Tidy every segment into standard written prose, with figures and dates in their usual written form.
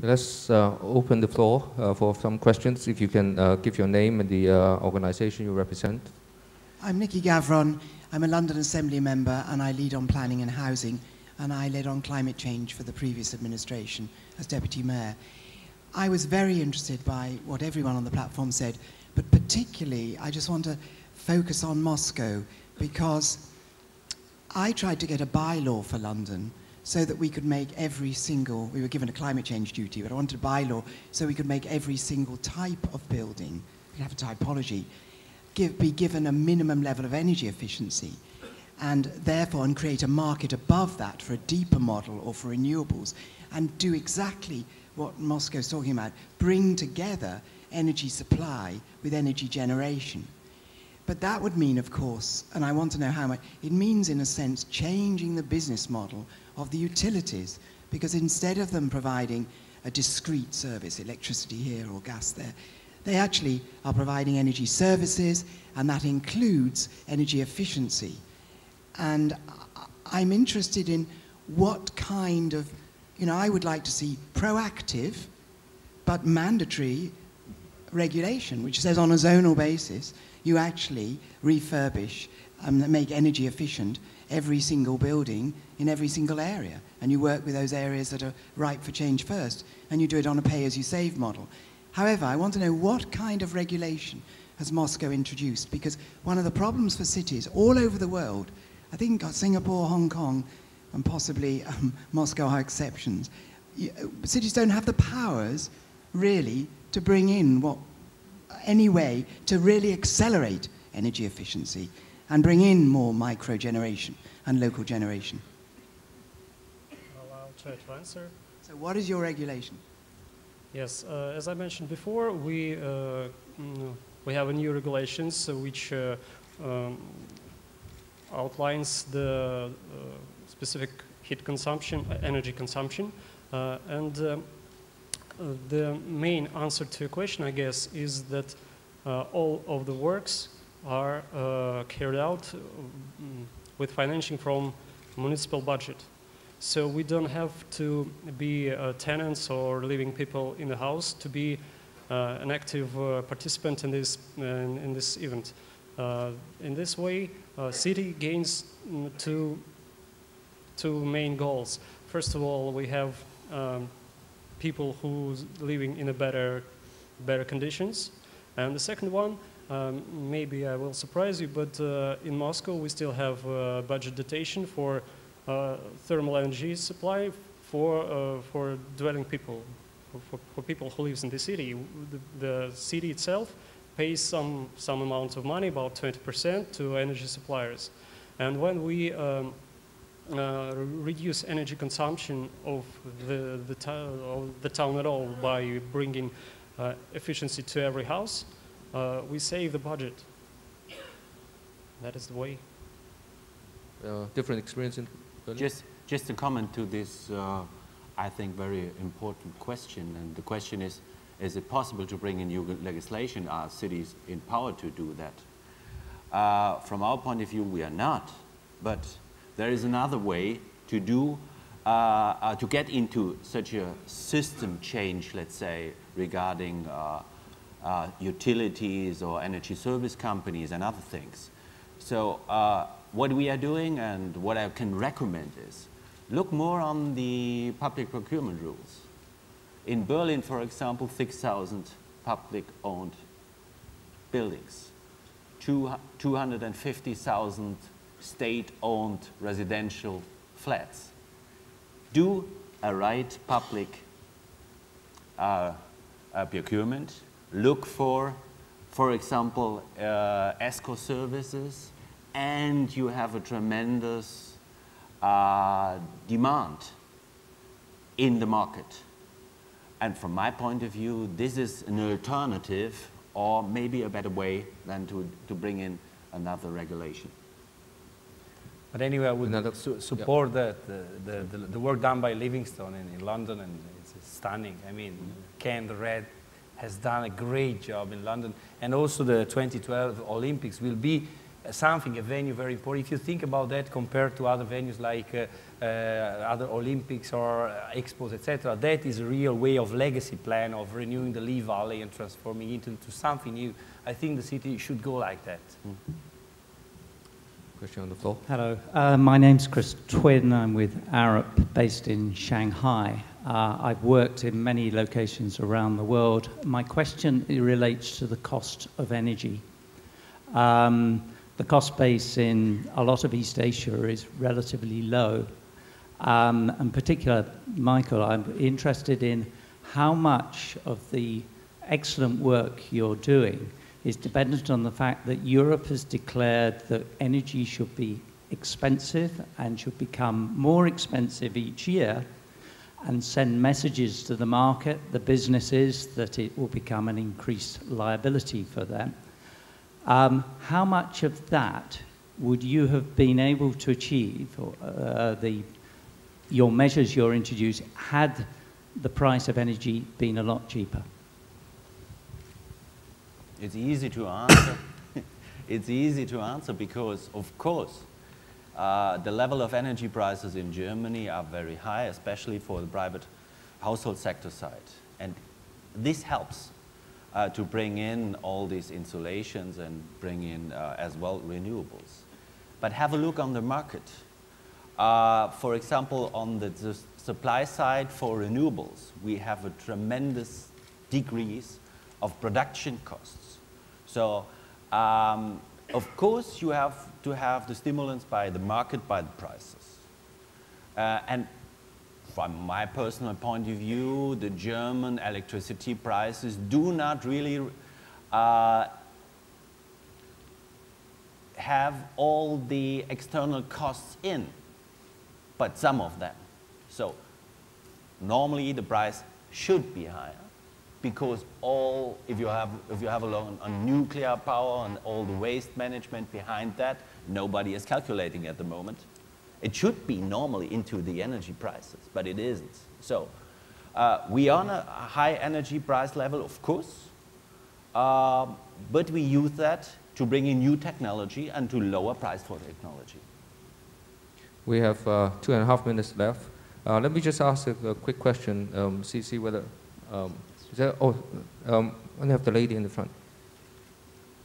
Let's open the floor for some questions. If you can give your name and the organization you represent. I'm Nikki Gavron. I'm a London Assembly member and I lead on planning and housing, and I led on climate change for the previous administration as Deputy Mayor. I was very interested by what everyone on the platform said, but particularly I just want to focus on Moscow, because I tried to get a bylaw for London so that we could make every single, we were given a climate change duty, but I wanted a bylaw so we could make every single type of building, we could have a typology, be given a minimum level of energy efficiency, and therefore and create a market above that for a deeper model or for renewables, and do exactly what Moscow's talking about, bring together energy supply with energy generation. But that would mean, of course, and I want to know how much, it means in a sense changing the business model of the utilities, because instead of them providing a discrete service, electricity here or gas there, they actually are providing energy services, and that includes energy efficiency. And I'm interested in what kind of, I would like to see proactive but mandatory regulation, which says on a zonal basis, you actually refurbish and make energy efficient every single building in every single area. And you work with those areas that are ripe for change first, and you do it on a pay-as-you-save model. However, I want to know what kind of regulation has Moscow introduced, because one of the problems for cities all over the world, I think Singapore, Hong Kong, and possibly Moscow are exceptions, cities don't have the powers, really, to bring in any way to really accelerate energy efficiency and bring in more micro-generation and local generation. Well, I'll try to answer. So what is your regulation? Yes, as I mentioned before, we have a new regulations which outlines the specific heat consumption, energy consumption, and the main answer to your question, I guess, is that all of the works are carried out with financing from municipal budget. So we don't have to be tenants or living people in the house to be an active participant in this event. In this way, city gains two main goals. First of all, we have people who's living in a better conditions, and the second one, maybe I will surprise you, but in Moscow we still have budget dotation for thermal energy supply for dwelling people, for people who lives in the city. The city itself pays some amount of money, about 20%, to energy suppliers, and when we reduce energy consumption of the town at all by bringing efficiency to every house, we save the budget. That is the way. Different experience in Berlin? Just a comment to this, I think, very important question. And the question is it possible to bring in new legislation? Are cities empowered to do that? From our point of view, we are not. But there is another way to do, to get into such a system change, let's say, regarding utilities or energy service companies and other things. So what we are doing and what I can recommend is look more on the public procurement rules. In Berlin, for example, 6,000 public-owned buildings, 250,000 state-owned residential flats. Do a right public procurement. Look for example, ESCO services, and you have a tremendous demand in the market. And from my point of view, this is an alternative, or maybe a better way than to bring in another regulation. But anyway, I would support the work done by Livingstone in London, and it's stunning. I mean, Ken the Red has done a great job in London, and also the 2012 Olympics will be something, a venue very important. If you think about that compared to other venues like other Olympics or expos, etc., that is a real way of legacy plan of renewing the Lee Valley and transforming it into something new. I think the city should go like that. Question on the floor. Hello, my name's Chris Twin. I'm with Arup, based in Shanghai. I've worked in many locations around the world. My question relates to the cost of energy. The cost base in a lot of East Asia is relatively low. In particular, Michael, I'm interested in how much of the excellent work you're doing is dependent on the fact that Europe has declared that energy should be expensive and should become more expensive each year, and send messages to the market, the businesses, that it will become an increased liability for them. How much of that would you have been able to achieve, or your measures you're introducing, had the price of energy been a lot cheaper? It's easy to answer. It's easy to answer because, of course, the level of energy prices in Germany are very high, especially for the private household sector side. And this helps to bring in all these insulations and bring in as well renewables. But have a look on the market. For example, on the supply side for renewables, we have a tremendous decrease of production costs. So, of course, you have to have the stimulants by the market, by the prices. And from my personal point of view, the German electricity prices do not really have all the external costs in, but some of them. So normally the price should be higher, because if you have alone on nuclear power and all the waste management behind that, nobody is calculating at the moment. It should be normally into the energy prices, but it isn't. So we are on a high energy price level, of course, but we use that to bring in new technology and to lower price for technology. We have 2.5 minutes left. Let me just ask a quick question, see whether, is there, I have the lady in the front.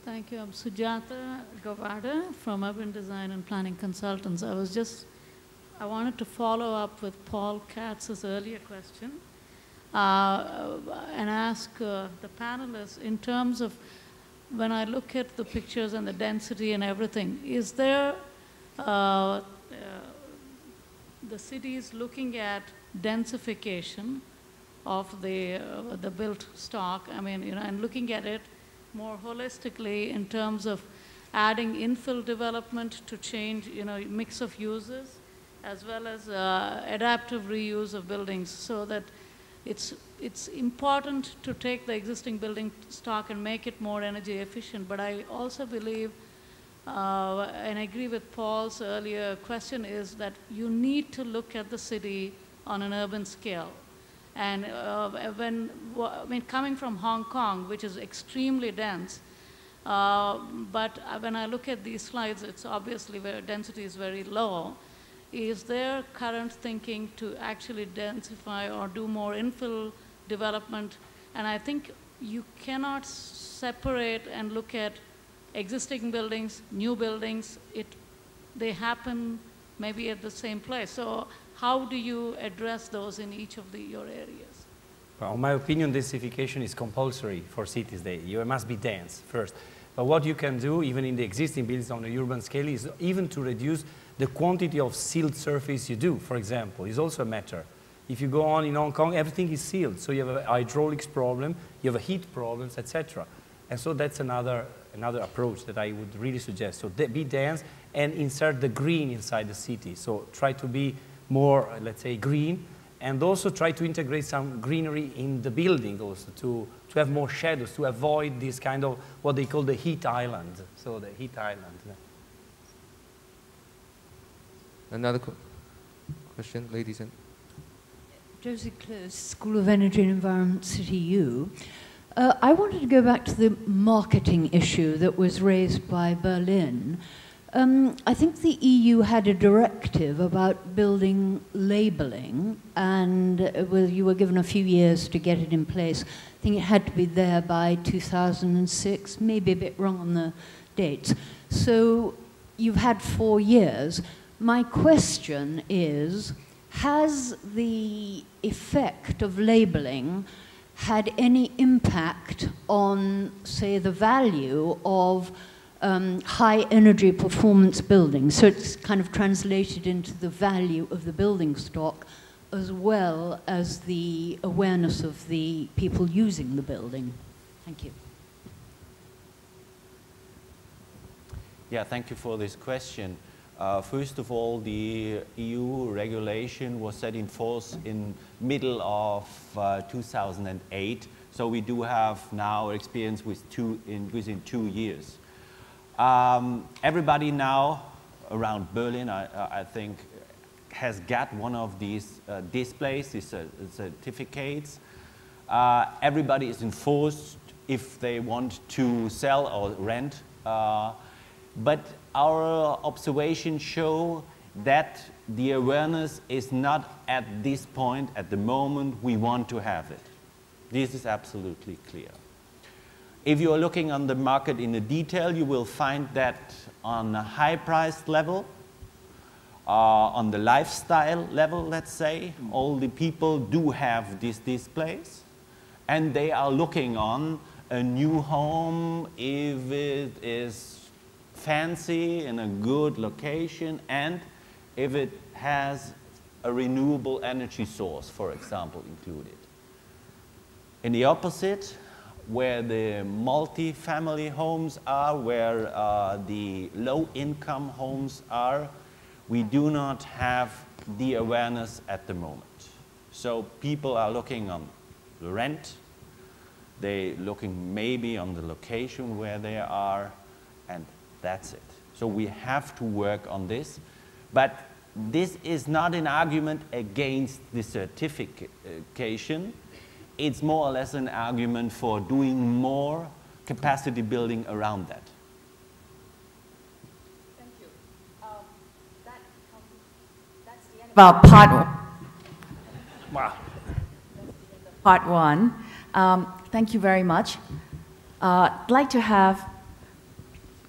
Thank you. I'm Sujata Gavada from Urban Design and Planning Consultants. I wanted to follow up with Paul Katz's earlier question and ask the panelists, in terms of when I look at the pictures and the density and everything, is there the cities looking at densification of the built stock? I mean, and looking at it more holistically in terms of adding infill development to change, mix of uses, as well as adaptive reuse of buildings, so that it's important to take the existing building stock and make it more energy efficient. But I also believe, and I agree with Paul's earlier question, is that you need to look at the city on an urban scale. And coming from Hong Kong, which is extremely dense, but when I look at these slides, it's obviously where density is very low. Is there current thinking to actually densify or do more infill development? And I think you cannot separate and look at existing buildings, new buildings. They happen maybe at the same place. So how do you address those in each of your areas? Well, in my opinion, densification is compulsory for cities. You must be dense first. But what you can do, even in the existing buildings on a urban scale, is even to reduce the quantity of sealed surface you do, for example, is also a matter. If you go on in Hong Kong, everything is sealed. So you have a hydraulics problem, you have a heat problems, etc. And so that's another approach that I would really suggest. So be dense and insert the green inside the city. So try to be more, let's say, green, and also try to integrate some greenery in the building also to have more shadows, to avoid this kind of what they call the heat island. So the heat island. Another question, ladies and... Josie Close, School of Energy and Environment, City U. I wanted to go back to the marketing issue that was raised by Berlin. I think the EU had a directive about building labeling, and you were given a few years to get it in place. I think it had to be there by 2006, maybe a bit wrong on the dates. So you've had 4 years. My question is, has the effect of labeling had any impact on, say, the value of high energy performance buildings? So it's kind of translated into the value of the building stock as well as the awareness of the people using the building. Thank you. Yeah, thank you for this question. First of all, the EU regulation was set in force in middle of 2008, so we do have now experience with within 2 years. Everybody now around Berlin, I think, has got one of these displays, these certificates. Everybody is enforced if they want to sell or rent. But our observations show that the awareness is not at this point, at the moment we want to have it. This is absolutely clear. If you are looking on the market in the detail, you will find that on a high price level, on the lifestyle level, let's say, all the people do have these displays, and they are looking on a new home if it is fancy in a good location and if it has a renewable energy source, for example, included. In the opposite, where the multi-family homes are, where the low-income homes are, we do not have the awareness at the moment. So people are looking on the rent, they're looking maybe on the location where they are, and that's it. So we have to work on this. But this is not an argument against the certification. It's more or less an argument for doing more capacity building around that. Thank you. That's the end of our part one. Thank you very much. I'd like to have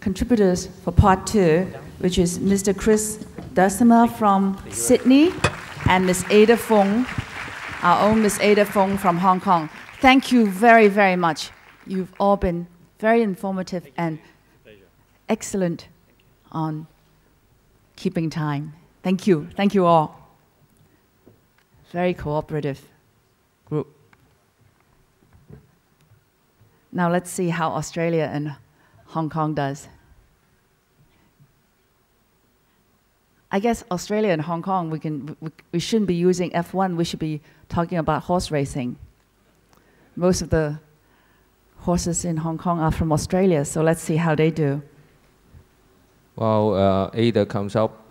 contributors for part two, which is Mr. Chris Derksema from Sydney and Ms. Ada Fung, our own Ms. Ada Fung from Hong Kong. Thank you very, very much. You've all been very informative and excellent on keeping time. Thank you. Thank you all. Very cooperative group. Now let's see how Australia and Hong Kong does. I guess Australia and Hong Kong, we shouldn't be using F1, we should be talking about horse racing. Most of the horses in Hong Kong are from Australia, so let's see how they do. Well, Ada comes up,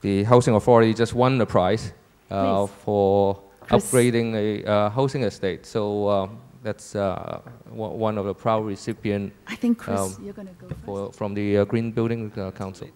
the Housing Authority just won the prize for upgrading a housing estate. So that's one of the proud recipients. I think, Chris, you're going to go first. From the Green Building Council.